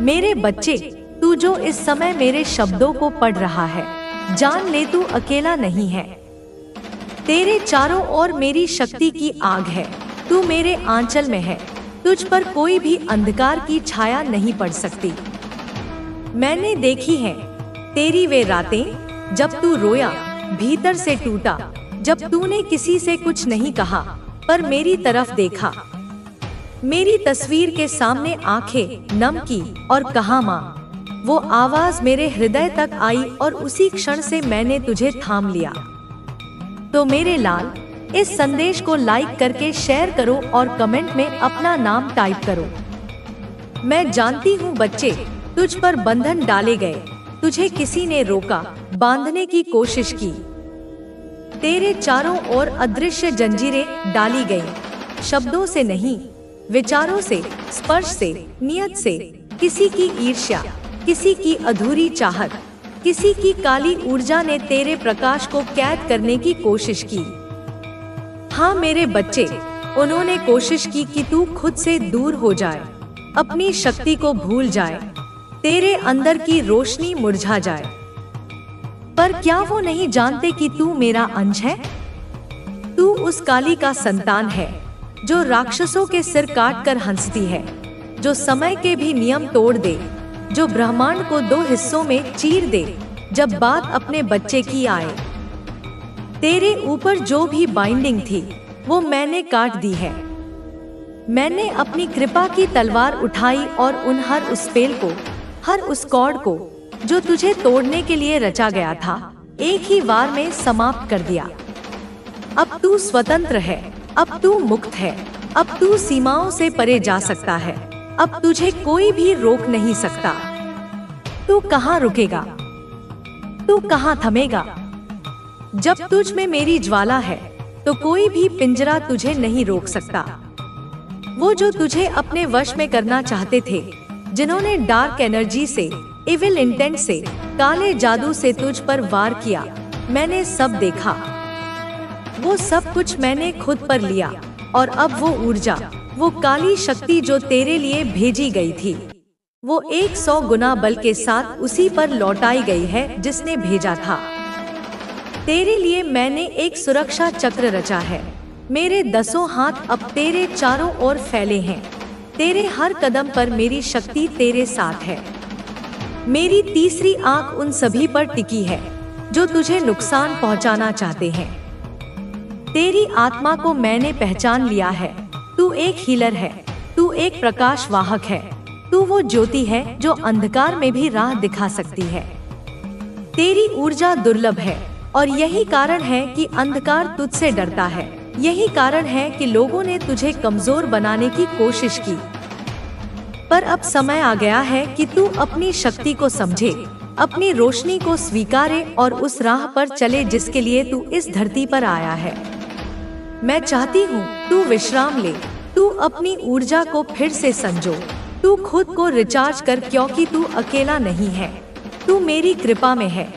मेरे बच्चे, तू जो इस समय मेरे शब्दों को पढ़ रहा है, जान ले तू अकेला नहीं है। तेरे चारों ओर मेरी शक्ति की आग है। तू मेरे आंचल में है। तुझ पर कोई भी अंधकार की छाया नहीं पड़ सकती। मैंने देखी है तेरी वे रातें जब तू रोया, भीतर से टूटा, जब तूने किसी से कुछ नहीं कहा पर मेरी तरफ देखा, मेरी तस्वीर के सामने आंखें नम की और कहा माँ। वो आवाज मेरे हृदय तक आई और उसी क्षण से मैंने तुझे थाम लिया। तो मेरे लाल, इस संदेश को लाइक करके शेयर करो और कमेंट में अपना नाम टाइप करो। मैं जानती हूँ बच्चे, तुझ पर बंधन डाले गए, तुझे किसी ने रोका, बांधने की कोशिश की। तेरे चारों ओर अदृश्य जंजीरें डाली गई, शब्दों से नहीं, विचारों से, स्पर्श से, नियत से। किसी की ईर्ष्या, किसी की अधूरी चाहत, किसी की काली ऊर्जा ने तेरे प्रकाश को कैद करने की कोशिश की। हाँ मेरे बच्चे, उन्होंने कोशिश की कि तू खुद से दूर हो जाए, अपनी शक्ति को भूल जाए, तेरे अंदर की रोशनी मुरझा जाए। पर क्या वो नहीं जानते कि तू मेरा अंश है? तू उस काली का संतान है जो राक्षसों के सिर काट कर हंसती है, जो समय के भी नियम तोड़ दे, जो ब्रह्मांड को दो हिस्सों में चीर दे जब बात अपने बच्चे की आए। तेरे ऊपर जो भी बाइंडिंग थी वो मैंने काट दी है। मैंने अपनी कृपा की तलवार उठाई और उन हर उस स्पेल को, हर उस कॉर्ड को जो तुझे तोड़ने के लिए रचा गया था, एक ही वार में समाप्त कर दिया। अब तू स्वतंत्र है, अब तू मुक्त है, अब तू सीमाओं से परे जा सकता है, अब तुझे कोई भी रोक नहीं सकता। तू कहाँ रुकेगा? तू कहाँ थमेगा? जब तुझ में मेरी ज्वाला है तो कोई भी पिंजरा तुझे नहीं रोक सकता। वो जो तुझे अपने वश में करना चाहते थे, जिन्होंने डार्क एनर्जी से, इविल इंटेंट से, काले जादू से तुझ पर वार किया, मैंने सब देखा। वो सब कुछ मैंने खुद पर लिया और अब वो ऊर्जा, वो काली शक्ति जो तेरे लिए भेजी गई थी, वो 100 गुना बल के साथ उसी पर लौटाई गई है जिसने भेजा था। तेरे लिए मैंने एक सुरक्षा चक्र रचा है। मेरे 10 हाथ अब तेरे चारों ओर फैले हैं। तेरे हर कदम पर मेरी शक्ति तेरे साथ है। मेरी तीसरी आंख उन सभी पर टिकी है जो तुझे नुकसान पहुंचाना चाहते हैं। तेरी आत्मा को मैंने पहचान लिया है। तू एक हीलर है, तू एक प्रकाश वाहक है, तू वो ज्योति है जो अंधकार में भी राह दिखा सकती है। तेरी ऊर्जा दुर्लभ है और यही कारण है कि अंधकार तुझसे डरता है। यही कारण है कि लोगों ने तुझे कमजोर बनाने की कोशिश की। पर अब समय आ गया है कि तू अपनी शक्ति को समझे, अपनी रोशनी को स्वीकारे और उस राह पर चले जिसके लिए तू इस धरती पर आया है। मैं चाहती हूँ तू विश्राम ले, तू अपनी ऊर्जा को फिर से संजो, तू खुद को रिचार्ज कर, क्योंकि तू अकेला नहीं है, तू मेरी कृपा में है।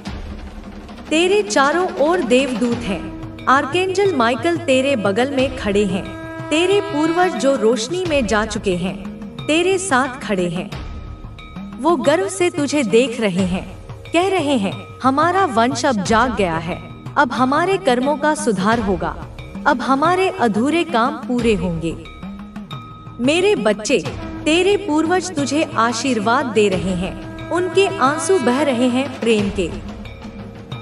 तेरे चारों ओर देवदूत हैं। आर्कएंजल माइकल तेरे बगल में खड़े हैं। तेरे पूर्वज जो रोशनी में जा चुके हैं तेरे साथ खड़े हैं। वो गर्व से तुझे देख रहे हैं, कह रहे हैं हमारा वंश अब जाग गया है, अब हमारे कर्मों का सुधार होगा, अब हमारे अधूरे काम पूरे होंगे। मेरे बच्चे, तेरे पूर्वज तुझे आशीर्वाद दे रहे हैं, उनके आंसू बह रहे हैं प्रेम के।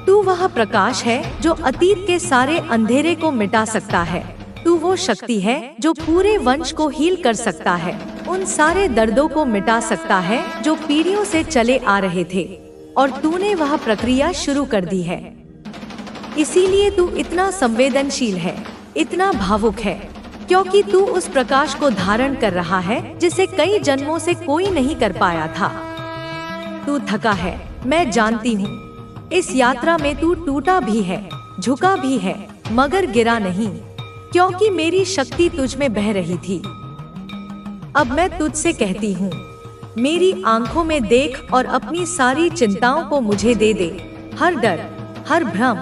तू वह प्रकाश है जो अतीत के सारे अंधेरे को मिटा सकता है। तू वो शक्ति है जो पूरे वंश को हील कर सकता है, उन सारे दर्दों को मिटा सकता है जो पीढ़ियों से चले आ रहे थे, और तूने वह प्रक्रिया शुरू कर दी है। इसीलिए तू इतना संवेदनशील है, इतना भावुक है, क्योंकि तू उस प्रकाश को धारण कर रहा है जिसे कई जन्मों से कोई नहीं कर पाया था। तू थका है, मैं जानती हूँ। इस यात्रा में तू टूटा भी है, झुका भी है, मगर गिरा नहीं, क्योंकि मेरी शक्ति तुझ में बह रही थी। अब मैं तुझसे कहती हूँ, मेरी आंखों में देख और अपनी सारी चिंताओं को मुझे दे दे। हर डर, हर भ्रम,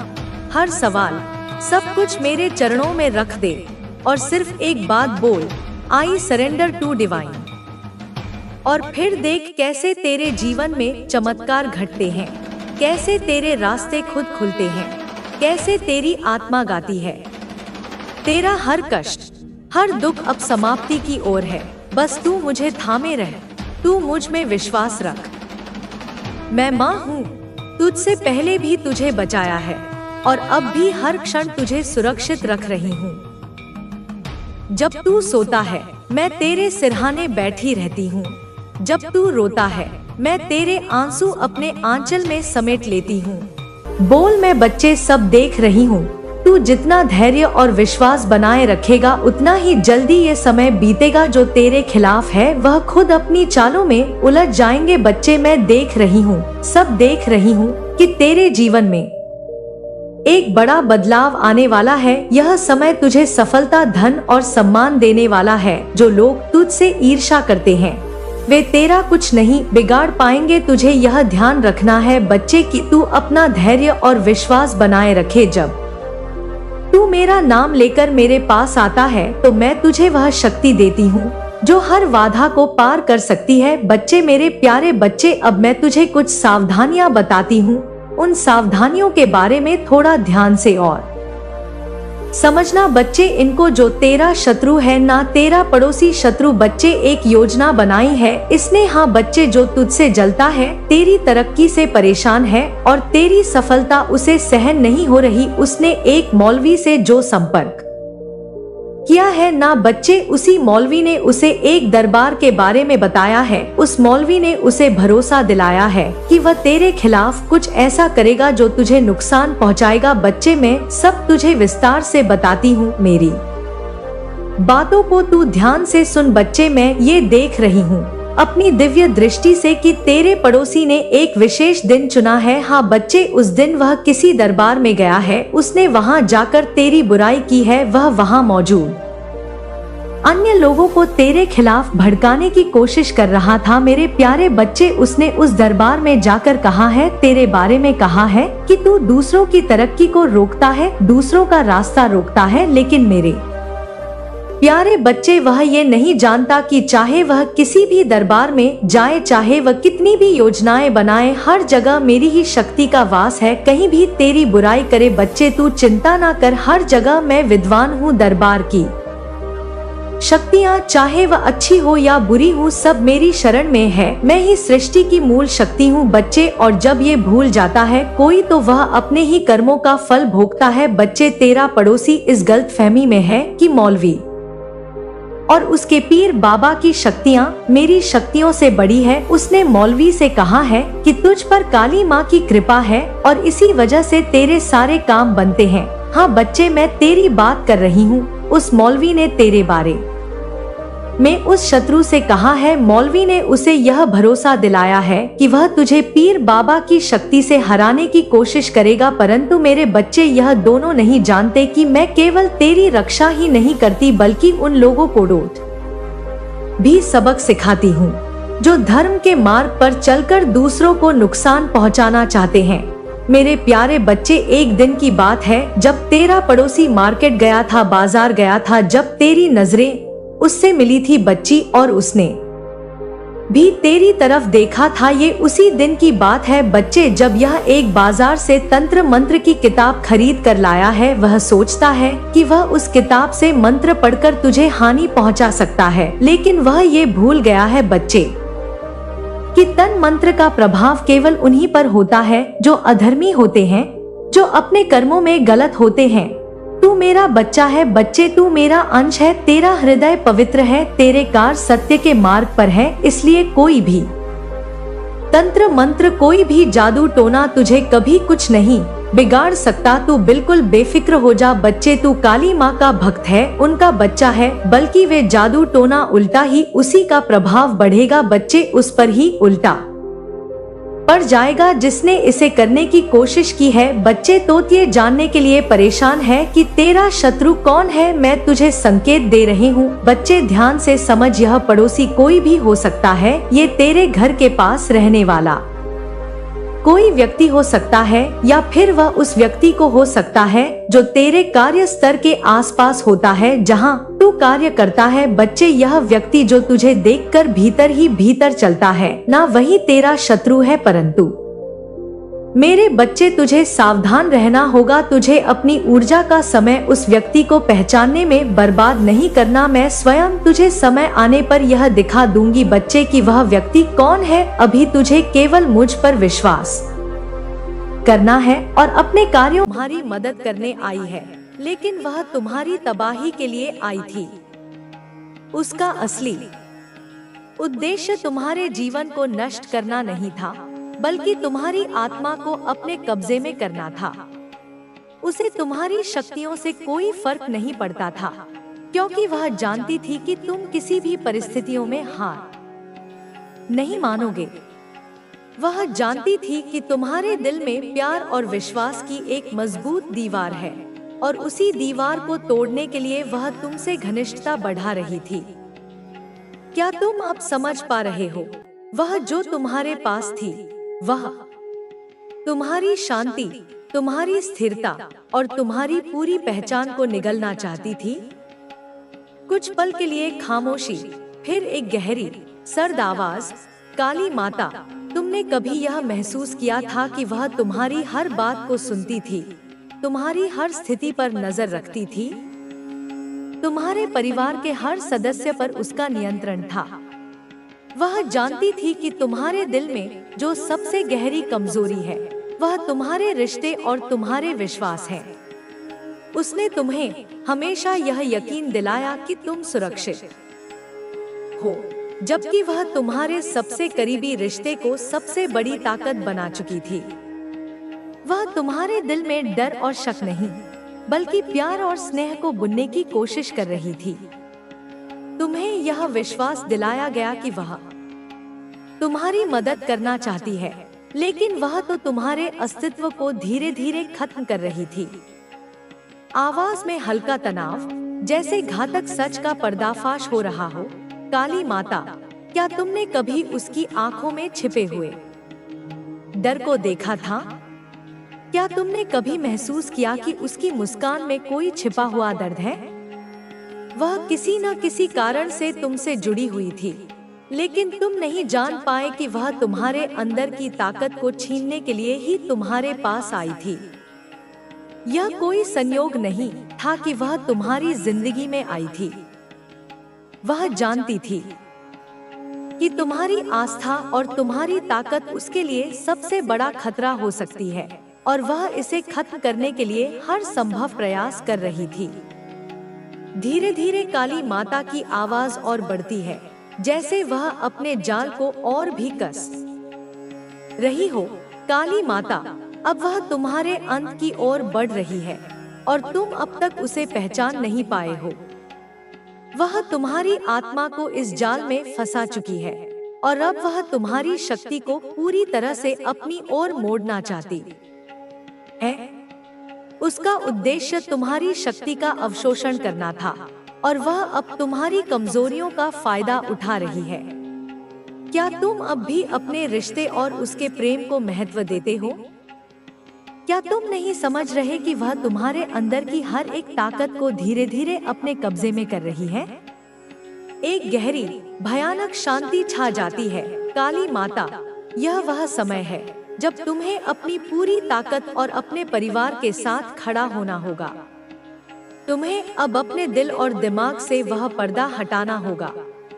हर सवाल, सब कुछ मेरे चरणों में रख दे और सिर्फ एक बात बोल, आई सरेंडर टू डिवाइन। और फिर देख कैसे तेरे जीवन में चमत्कार घटते हैं, कैसे तेरे रास्ते खुद खुलते हैं, कैसे तेरी आत्मा गाती है। तेरा हर कष्ट, हर दुख अब समाप्ति की ओर है। बस तू मुझे थामे रह, तू मुझ में विश्वास रख। मैं माँ हूँ, तुझसे पहले भी तुझे बचाया है और अब भी हर क्षण तुझे सुरक्षित रख रही हूँ। जब तू सोता है मैं तेरे सिरहाने बैठी रहती हूँ, जब तू रोता है मैं तेरे आंसू अपने आंचल में समेट लेती हूँ। बोल मैं बच्चे सब देख रही हूँ, तू जितना धैर्य और विश्वास बनाए रखेगा उतना ही जल्दी ये समय बीतेगा जो तेरे खिलाफ है वह खुद अपनी चालों में उलझ जाएंगे। बच्चे मैं देख रही हूँ, सब देख रही हूँ कि तेरे जीवन में एक बड़ा बदलाव आने वाला है। यह समय तुझे सफलता, धन और सम्मान देने वाला है। जो लोग तुझसे ईर्ष्या करते हैं वे तेरा कुछ नहीं बिगाड़ पाएंगे। तुझे यह ध्यान रखना है बच्चे कि तू अपना धैर्य और विश्वास बनाए रखे। जब तू मेरा नाम लेकर मेरे पास आता है तो मैं तुझे वह शक्ति देती हूँ जो हर बाधा को पार कर सकती है। बच्चे, मेरे प्यारे बच्चे, अब मैं तुझे कुछ सावधानियाँ बताती हूँ। उन सावधानियों के बारे में थोड़ा ध्यान से और समझना बच्चे। इनको जो तेरा शत्रु है ना तेरा पड़ोसी शत्रु बच्चे एक योजना बनाई है इसने। हाँ बच्चे, जो तुझसे जलता है, तेरी तरक्की से परेशान है और तेरी सफलता उसे सहन नहीं हो रही, उसने एक मौलवी से जो संपर्क किया है ना बच्चे, उसी मौलवी ने उसे एक दरबार के बारे में बताया है। उस मौलवी ने उसे भरोसा दिलाया है कि वह तेरे खिलाफ कुछ ऐसा करेगा जो तुझे नुकसान पहुंचाएगा। बच्चे, मैं सब तुझे विस्तार से बताती हूँ, मेरी बातों को तू ध्यान से सुन। बच्चे, मैं ये देख रही हूँ अपनी दिव्य दृष्टि से कि तेरे पड़ोसी ने एक विशेष दिन चुना है। हाँ बच्चे, उस दिन वह किसी दरबार में गया है, उसने वहाँ जाकर तेरी बुराई की है। वह वहाँ मौजूद अन्य लोगों को तेरे खिलाफ भड़काने की कोशिश कर रहा था। मेरे प्यारे बच्चे, उसने उस दरबार में जाकर कहा है, तेरे बारे में कहा है कि तू दूसरों की तरक्की को रोकता है, दूसरों का रास्ता रोकता है। लेकिन मेरे प्यारे बच्चे, वह ये नहीं जानता कि चाहे वह किसी भी दरबार में जाए, चाहे वह कितनी भी योजनाएं बनाए, हर जगह मेरी ही शक्ति का वास है, कहीं भी तेरी बुराई करे। बच्चे, तू चिंता ना कर, हर जगह मैं विद्वान हूँ। दरबार की शक्तियाँ चाहे वह अच्छी हो या बुरी हो, सब मेरी शरण में है। मैं ही सृष्टि की मूल शक्ति हूँ बच्चे, और जब ये भूल जाता है कोई तो वह अपने ही कर्मों का फल भोगता है। बच्चे, तेरा पड़ोसी इस गलतफहमी में है कि मौलवी और उसके पीर बाबा की शक्तियाँ मेरी शक्तियों से बड़ी है। उसने मौलवी से कहा है कि तुझ पर काली माँ की कृपा है और इसी वजह से तेरे सारे काम बनते हैं। हाँ बच्चे, मैं तेरी बात कर रही हूँ। उस मौलवी ने तेरे बारे में उस शत्रु से कहा है, मौलवी ने उसे यह भरोसा दिलाया है कि वह तुझे पीर बाबा की शक्ति से हराने की कोशिश करेगा। परंतु मेरे बच्चे, यह दोनों नहीं जानते कि मैं केवल तेरी रक्षा ही नहीं करती बल्कि उन लोगों को डोट भी सबक सिखाती हूँ जो धर्म के मार्ग पर चलकर दूसरों को नुकसान पहुँचाना चाहते हैं। मेरे प्यारे बच्चे, एक दिन की बात है जब तेरा पड़ोसी मार्केट गया था, बाजार गया था, जब तेरी नजरें उससे मिली थी बच्ची और उसने भी तेरी तरफ देखा था। ये उसी दिन की बात है बच्चे जब यह एक बाजार से तंत्र मंत्र की किताब खरीद कर लाया है। वह सोचता है कि वह उस किताब से मंत्र पढ़कर तुझे हानि पहुंचा सकता है, लेकिन वह ये भूल गया है बच्चे कि तन मंत्र का प्रभाव केवल उन्हीं पर होता है जो अधर्मी होते हैं, जो अपने कर्मों में गलत होते हैं। तू मेरा बच्चा है बच्चे, तू मेरा अंश है, तेरा हृदय पवित्र है, तेरे कार्य सत्य के मार्ग पर है, इसलिए कोई भी तंत्र मंत्र, कोई भी जादू टोना तुझे कभी कुछ नहीं बिगाड़ सकता। तू बिल्कुल बेफिक्र हो जा बच्चे, तू काली माँ का भक्त है, उनका बच्चा है, बल्कि वे जादू टोना उल्टा ही उसी का प्रभाव बढ़ेगा बच्चे, उस पर ही उल्टा पड़ जाएगा जिसने इसे करने की कोशिश की है। बच्चे, तो ये जानने के लिए परेशान है कि तेरा शत्रु कौन है। मैं तुझे संकेत दे रही हूँ बच्चे, ध्यान से समझ। यह पड़ोसी कोई भी हो सकता है, ये तेरे घर के पास रहने वाला कोई व्यक्ति हो सकता है या फिर वह उस व्यक्ति को हो सकता है जो तेरे कार्य स्तर के आसपास होता है जहां तू कार्य करता है। बच्चे, यह व्यक्ति जो तुझे देखकर भीतर ही भीतर चलता है ना वही तेरा शत्रु है, परंतु मेरे बच्चे तुझे सावधान रहना होगा। तुझे अपनी ऊर्जा का समय उस व्यक्ति को पहचानने में बर्बाद नहीं करना। मैं स्वयं तुझे समय आने पर यह दिखा दूंगी बच्चे कि वह व्यक्ति कौन है। अभी तुझे केवल मुझ पर विश्वास करना है और अपने कार्यों में तुम्हारी मदद करने आई है, लेकिन वह तुम्हारी तबाही के लिए आई थी। उसका असली उद्देश्य तुम्हारे जीवन को नष्ट करना नहीं था, बल्कि तुम्हारी आत्मा को अपने कब्जे में करना था। उसे तुम्हारी शक्तियों से कोई फर्क नहीं पड़ता था, क्योंकि वह जानती थी कि तुम किसी भी परिस्थितियों में हार नहीं मानोगे। वह जानती थी कि तुम्हारे दिल में प्यार और विश्वास की एक मजबूत दीवार है और उसी दीवार को तोड़ने के लिए वह तुमसे घनिष्ठता बढ़ा रही थी। क्या तुम अब समझ पा रहे हो? वह जो तुम्हारे पास थी, वह तुम्हारी शांति, तुम्हारी स्थिरता और तुम्हारी पूरी पहचान को निगलना चाहती थी। कुछ पल के लिए खामोशी, फिर एक गहरी सर्द आवाज, काली माता। तुमने कभी यह महसूस किया था कि वह तुम्हारी हर बात को सुनती थी, तुम्हारी हर स्थिति पर नजर रखती थी? तुम्हारे परिवार के हर सदस्य पर उसका नियंत्रण था। वह जानती थी कि तुम्हारे दिल में जो सबसे गहरी कमजोरी है, वह तुम्हारे रिश्ते और तुम्हारे विश्वास है। उसने तुम्हें हमेशा यह यकीन दिलाया कि तुम सुरक्षित हो, जबकि वह तुम्हारे सबसे करीबी रिश्ते को सबसे बड़ी ताकत बना चुकी थी। वह तुम्हारे दिल में डर और शक नहीं, बल्कि प्यार और स्नेह को बुनने की कोशिश कर रही थी। तुम्हें यह विश्वास दिलाया गया कि वह तुम्हारी मदद करना चाहती है, लेकिन वह तो तुम्हारे अस्तित्व को धीरे धीरे खत्म कर रही थी। आवाज में हल्का तनाव, जैसे घातक सच का पर्दाफाश हो रहा हो। काली माता, क्या तुमने कभी उसकी आंखों में छिपे हुए डर को देखा था? क्या तुमने कभी महसूस किया कि उसकी मुस्कान में कोई छिपा हुआ दर्द है? वह किसी न किसी कारण से तुमसे जुड़ी हुई थी, लेकिन तुम नहीं जान पाए कि वह तुम्हारे अंदर की ताकत को छीनने के लिए ही तुम्हारे पास आई थी। यह कोई संयोग नहीं था कि वह तुम्हारी जिंदगी में आई थी। वह जानती थी कि तुम्हारी आस्था और तुम्हारी ताकत उसके लिए सबसे बड़ा खतरा हो सकती है, और वह इसे खत्म करने के लिए हर संभव प्रयास कर रही थी। धीरे धीरे काली माता की आवाज और बढ़ती है, जैसे वह अपने जाल को और भी कस रही हो। काली माता, अब वह तुम्हारे अंत की ओर बढ़ रही है और तुम अब तक उसे पहचान नहीं पाए हो। वह तुम्हारी आत्मा को इस जाल में फंसा चुकी है और अब वह तुम्हारी शक्ति को पूरी तरह से अपनी ओर मोड़ना चाहती है। उसका उद्देश्य तुम्हारी शक्ति का अवशोषण करना था और वह अब तुम्हारी कमजोरियों का फायदा उठा रही है। क्या तुम अब भी अपने रिश्ते और उसके प्रेम को महत्व देते हो? क्या तुम नहीं समझ रहे कि वह तुम्हारे अंदर की हर एक ताकत को धीरे धीरे अपने कब्जे में कर रही है? एक गहरी भयानक शांति छा जाती है। काली माता, यह वह समय है जब तुम्हें अपनी पूरी ताकत और अपने परिवार के साथ खड़ा होना होगा। तुम्हें अब अपने दिल और दिमाग से वह पर्दा हटाना होगा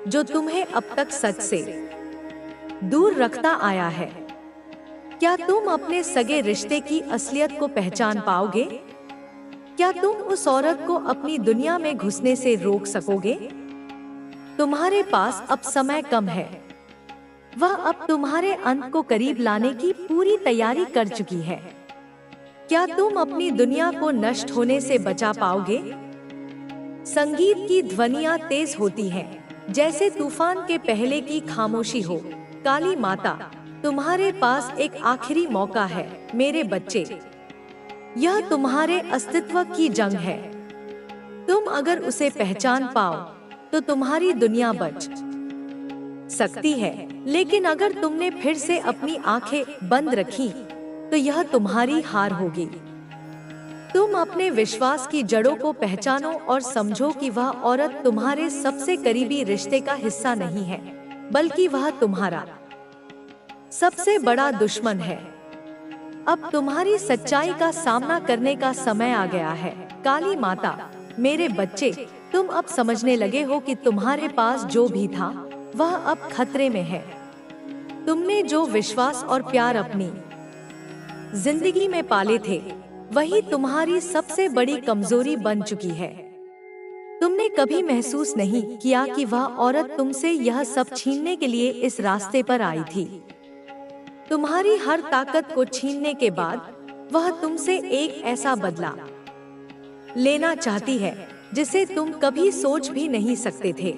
जो तुम्हें अब तक सच से दूर रखता आया है। क्या तुम अपने सगे रिश्ते की असलियत को पहचान पाओगे? क्या तुम उस औरत को अपनी दुनिया में घुसने से रोक सकोगे? तुम्हारे पास अब समय कम है। वह अब तुम्हारे अंत को करीब लाने की पूरी तैयारी कर चुकी है। क्या तुम अपनी दुनिया को नष्ट होने से बचा पाओगे? संगीत की ध्वनियां तेज होती हैं, जैसे तूफान के पहले की खामोशी हो। काली माता, तुम्हारे पास एक आखिरी मौका है मेरे बच्चे। यह तुम्हारे अस्तित्व की जंग है। तुम अगर उसे पहचान पाओ तो तुम्हारी दुनिया बच सकती है, लेकिन अगर तुमने फिर से अपनी आंखें बंद रखी तो यह तुम्हारी हार होगी। तुम अपने विश्वास की जड़ों को पहचानो और समझो कि वह औरत तुम्हारे सबसे करीबी रिश्ते का हिस्सा नहीं है, बल्कि वह तुम्हारा सबसे बड़ा दुश्मन है। अब तुम्हारी सच्चाई का सामना करने का समय आ गया है। काली माता, मेरे बच्चे, तुम अब समझने लगे हो कि तुम्हारे पास जो भी था वह अब खतरे में है। तुमने जो विश्वास और प्यार अपनी जिंदगी में पाले थे, वही तुम्हारी सबसे बड़ी कमजोरी बन चुकी है। तुमने कभी महसूस नहीं किया कि वह औरत तुमसे यह सब छीनने के लिए इस रास्ते पर आई थी। तुम्हारी हर ताकत को छीनने के बाद वह तुमसे एक ऐसा बदला लेना चाहती है जिसे तुम कभी सोच भी नहीं सकते थे।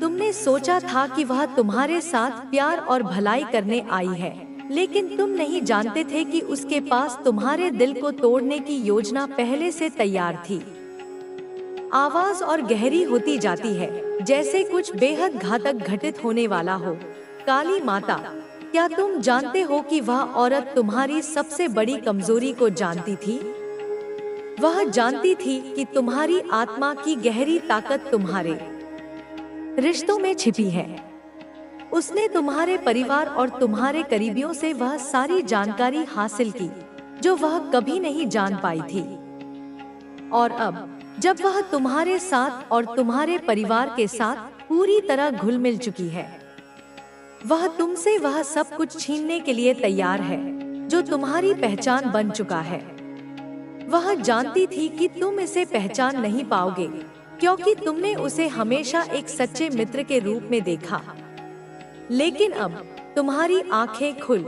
तुमने सोचा था कि वह तुम्हारे साथ प्यार और भलाई करने आई है, लेकिन तुम नहीं जानते थे कि उसके पास तुम्हारे दिल को तोड़ने की योजना पहले से तैयार थी। आवाज और गहरी होती जाती है, जैसे कुछ बेहद घातक घटित होने वाला हो। काली माता, क्या तुम जानते हो कि वह औरत तुम्हारी सबसे बड़ी कमजोरी को जानती थी? वह जानती थी कि तुम्हारी आत्मा की गहरी ताकत तुम्हारे रिश्तों में छिपी है। उसने तुम्हारे परिवार और तुम्हारे करीबियों से वह सारी जानकारी हासिल की जो वह कभी नहीं जान पाई थी। और अब जब वह तुम्हारे साथ और तुम्हारे परिवार के साथ पूरी तरह घुल मिल चुकी है, वह तुमसे वह सब कुछ छीनने के लिए तैयार है जो तुम्हारी पहचान बन चुका है। वह जानती थी कि तुम इसे पहचान नहीं पाओगे, क्योंकि तुमने उसे हमेशा एक सच्चे मित्र के रूप में देखा। लेकिन अब तुम्हारी आंखें खुल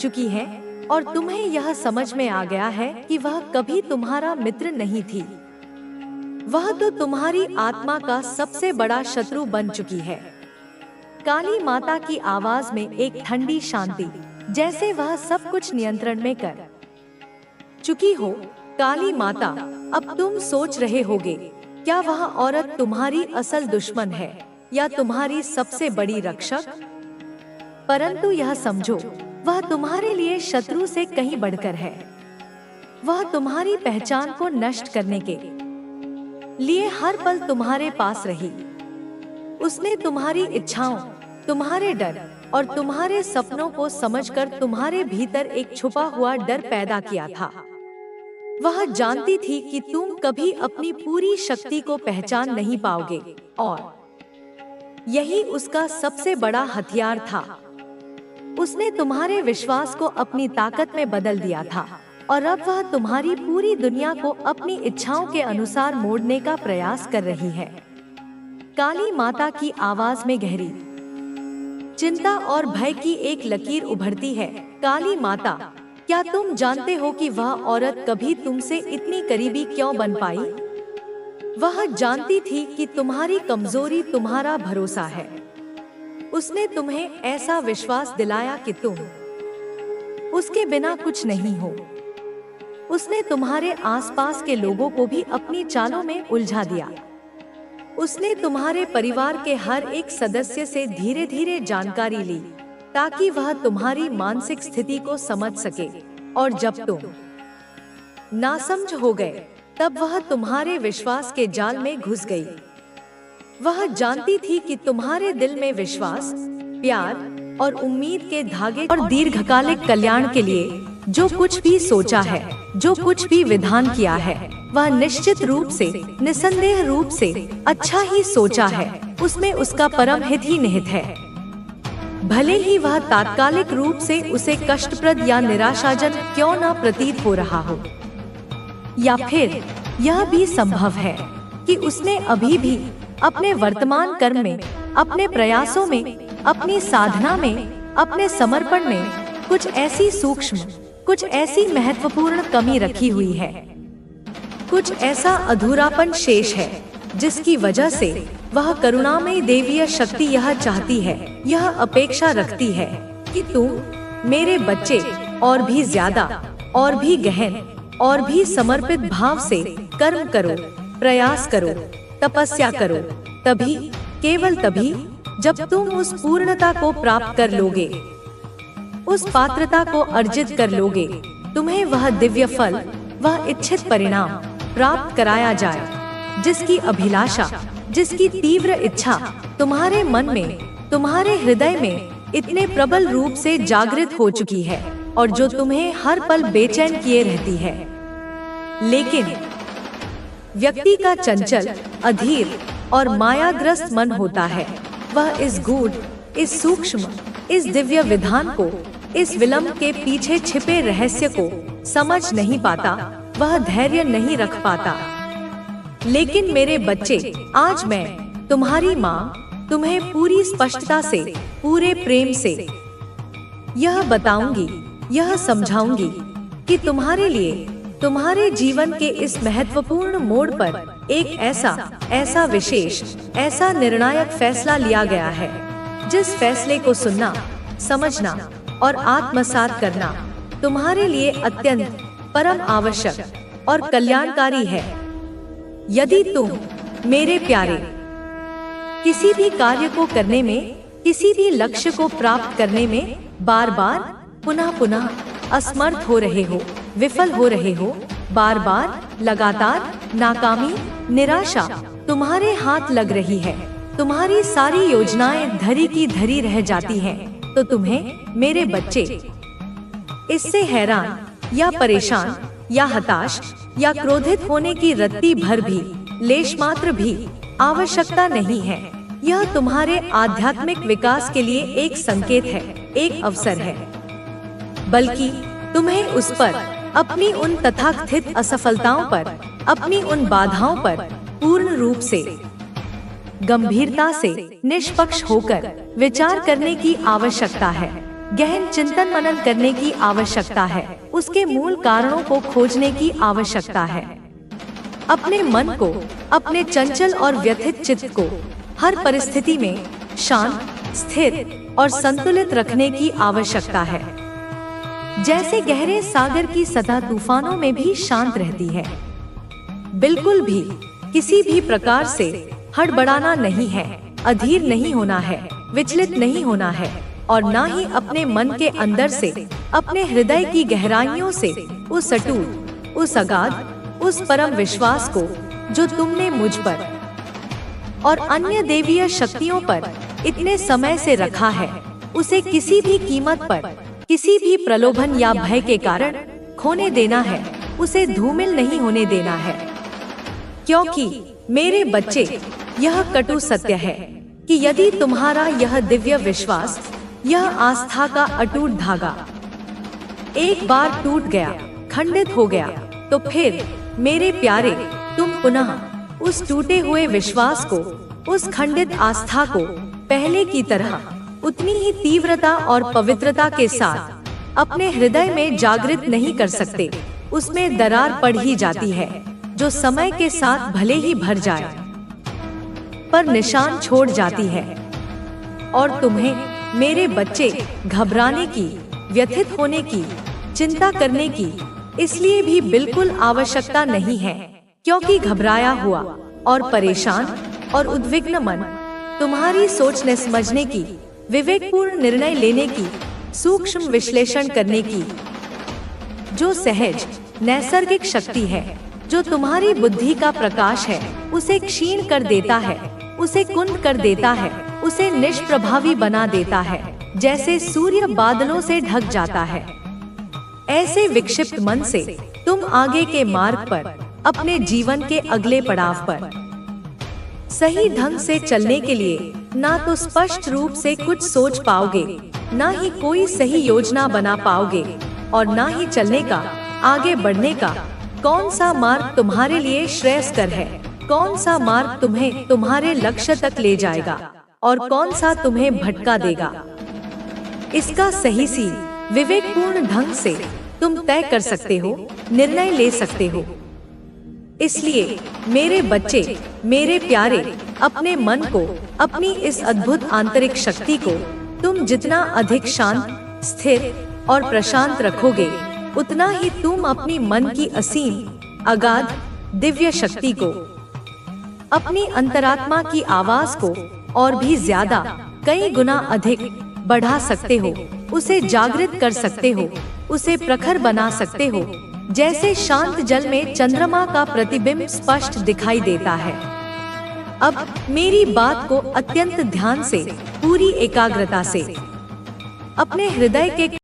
चुकी हैं और तुम्हें यह समझ में आ गया है कि वह कभी तुम्हारा मित्र नहीं थी। वह तो तुम्हारी आत्मा का सबसे बड़ा शत्रु बन चुकी है। काली माता की आवाज में एक ठंडी शांति, जैसे वह सब कुछ नियंत्रण में कर चुकी हो। काली माता, अब तुम सोच रहे होगे, क्या वह औरत तुम्हारी असल दुश्मन है या तुम्हारी सबसे बड़ी रक्षक? परंतु यह समझो, वह तुम्हारे लिए शत्रु से कहीं बढ़कर है। वह तुम्हारी पहचान को नष्ट करने के लिए हर पल तुम्हारे पास रही। उसने तुम्हारी इच्छाओं, तुम्हारे डर और तुम्हारे सपनों को समझकर तुम्हारे भीतर एक छुपा हुआ डर पैदा किया था। वह जानती थी कि तुम कभी अपनी पूरी शक्ति को पहचान नहीं पाओगे, और यही उसका सबसे बड़ा हथियार था। उसने तुम्हारे विश्वास को अपनी ताकत में बदल दिया था, और अब वह तुम्हारी पूरी दुनिया को अपनी इच्छाओं के अनुसार मोड़ने का प्रयास कर रही है। काली माता की आवाज में गहरी चिंता और भय की एक लकीर उभरती है। काली माता, क्या तुम जानते हो कि वह औरत कभी तुमसे इतनी करीबी क्यों बन पाई? वह जानती थी कि तुम्हारी कमजोरी तुम्हारा भरोसा है। उसने तुम्हें ऐसा विश्वास दिलाया कि तुम उसके बिना कुछ नहीं हो। उसने तुम्हारे आसपास के लोगों को भी अपनी चालों में उलझा दिया। उसने तुम्हारे परिवार के हर एक सदस्य से धीरे धीरे जानकारी ली, ताकि वह तुम्हारी मानसिक स्थिति को समझ सके, और जब तुम नासमझ हो गए, तब वह तुम्हारे विश्वास के जाल में घुस गई। वह जानती थी कि तुम्हारे दिल में विश्वास, प्यार और उम्मीद के धागे और दीर्घकालिक कल्याण के लिए जो कुछ भी सोचा है, जो कुछ भी विधान किया है, वह निश्चित रूप से, निसंदेह रूप से अच्छा ही सोचा है। उसमें उसका परम हित ही निहित है। भले ही वह तात्कालिक रूप से उसे कष्टप्रद या निराशाजनक क्यों न प्रतीत हो रहा हो, या फिर यह भी संभव है कि उसने अभी भी अपने वर्तमान कर्म में, अपने प्रयासों में, अपनी साधना में, अपने समर्पण में कुछ ऐसी सूक्ष्म, कुछ ऐसी महत्वपूर्ण कमी रखी हुई है। कुछ ऐसा अधूरापन शेष है जिसकी वजह से वह करुणामयी देवीय शक्ति यह चाहती है, यह अपेक्षा रखती है कि तुम मेरे बच्चे और भी ज्यादा, और भी गहन, और भी समर्पित भाव से कर्म करो, प्रयास करो, तपस्या करो। तभी, केवल तभी जब तुम उस पूर्णता को प्राप्त कर लोगे, उस पात्रता को अर्जित कर लोगे, तुम्हें वह दिव्य फल, वह इच्छित परिणाम प्राप्त कराया जाए, जिसकी अभिलाषा, जिसकी तीव्र इच्छा तुम्हारे मन में, तुम्हारे हृदय में इतने प्रबल रूप से जागृत हो चुकी है और जो तुम्हें हर पल बेचैन किए रहती है। लेकिन व्यक्ति का चंचल, अधीर और मायाग्रस्त मन होता है। वह इस गूढ़, इस सूक्ष्म, इस दिव्य विधान को, इस विलंब के पीछे छिपे रहस्य को समझ नहीं पाता, वह धैर्य नहीं रख पाता। लेकिन मेरे बच्चे, आज मैं तुम्हारी माँ तुम्हें पूरी स्पष्टता से, पूरे प्रेम से यह बताऊंगी, यह समझाऊंगी कि तुम्हारे लिए, तुम्हारे जीवन के इस महत्वपूर्ण मोड़ पर एक ऐसा विशेष, ऐसा निर्णायक फैसला लिया गया है, जिस फैसले को सुनना, समझना और आत्मसात करना तुम्हारे लिए अत्यंत परम आवश्यक और कल्याणकारी है। यदि तुम, मेरे प्यारे, किसी भी कार्य को करने में, किसी भी लक्ष्य को प्राप्त करने में बार बार, पुनः पुनः असमर्थ हो रहे हो, विफल हो रहे हो, बार बार, लगातार नाकामी, निराशा तुम्हारे हाथ लग रही है, तुम्हारी सारी योजनाएं धरी की धरी रह जाती हैं, तो तुम्हें, मेरे बच्चे, इससे हैरान या परेशान या हताश या क्रोधित होने की रत्ती भर भी, लेश मात्र भी आवश्यकता नहीं है। यह तुम्हारे आध्यात्मिक विकास के लिए एक संकेत है, एक अवसर है। बल्कि तुम्हें उस पर, अपनी उन तथाकथित असफलताओं पर, अपनी उन बाधाओं पर पूर्ण रूप से, गंभीरता से, निष्पक्ष होकर विचार करने की आवश्यकता है। गहन चिंतन मनन करने की आवश्यकता है। उसके मूल कारणों को खोजने की आवश्यकता है। अपने मन को, अपने चंचल और व्यथित चित्त को हर परिस्थिति में शांत, स्थिर और संतुलित रखने की आवश्यकता है। जैसे गहरे सागर की सतह तूफानों में भी शांत रहती है। बिल्कुल भी किसी भी प्रकार से हड़बड़ाना नहीं है, अधीर नहीं होना है, विचलित नहीं होना है और ना ही अपने मन के अंदर से, अपने हृदय की गहराइयों से उस अटूट, उस अगाध, उस परम विश्वास को जो तुमने मुझ पर और अन्य देवीय शक्तियों पर इतने समय से रखा है, उसे किसी भी कीमत पर, किसी भी प्रलोभन या भय के कारण खोने देना है, उसे धूमिल नहीं होने देना है। क्योंकि मेरे बच्चे, यह कटु सत्य है कि यदि तुम्हारा यह दिव्य विश्वास, यह आस्था का अटूट धागा एक बार टूट गया, खंडित हो गया, तो फिर मेरे प्यारे, तुम पुनः उस टूटे हुए विश्वास को, उस खंडित आस्था को पहले की तरह उतनी ही तीव्रता और पवित्रता के साथ अपने हृदय में जागृत नहीं कर सकते। उसमें दरार पड़ ही जाती है, जो समय के साथ भले ही भर जाए, पर निशान छोड़ जाती है। और तुम्हें, मेरे बच्चे, घबराने की, व्यथित होने की, चिंता करने की इसलिए भी बिल्कुल आवश्यकता नहीं है, क्योंकि घबराया हुआ और परेशान और उद्विग्न मन तुम्हारी सोचने, समझने की, विवेकपूर्ण निर्णय लेने की, सूक्ष्म विश्लेषण करने की जो सहज, नैसर्गिक शक्ति है, जो तुम्हारी बुद्धि का प्रकाश है, उसे क्षीण कर देता है, उसे कुंद कर देता है, उसे निष्प्रभावी बना देता है, जैसे सूर्य बादलों से ढक जाता है। ऐसे विक्षिप्त मन से तुम आगे के मार्ग पर, अपने जीवन के अगले पड़ाव पर सही ढंग से चलने के लिए ना तो स्पष्ट रूप से कुछ सोच पाओगे, ना ही कोई सही योजना बना पाओगे और ना ही चलने का, आगे बढ़ने का कौन सा मार्ग तुम्हारे लिए श्रेयस्कर है, कौन सा मार्ग तुम्हें तुम्हारे लक्ष्य तक ले जाएगा और कौन सा तुम्हें भटका देगा। इसका सही सी, विवेकपूर्ण ढंग से तुम तय कर सकते हो, निर्णय ले सकते हो। इसलिए मेरे बच्चे, मेरे प्यारे, अपने मन को, अपनी इस अद्भुत आंतरिक शक्ति को तुम जितना अधिक शांत, स्थिर और प्रशांत रखोगे, उतना ही तुम अपनी मन की असीम, अगाध, दिव्य शक्ति को, अपनी अंतरात्मा की आवाज को और भी ज्यादा कई गुना अधिक बढ़ा सकते हो, उसे जागृत कर सकते हो, उसे प्रखर बना सकते हो, जैसे शांत जल में चंद्रमा का प्रतिबिंब स्पष्ट दिखाई देता है। अब मेरी बात को अत्यंत ध्यान से, पूरी एकाग्रता से अपने हृदय के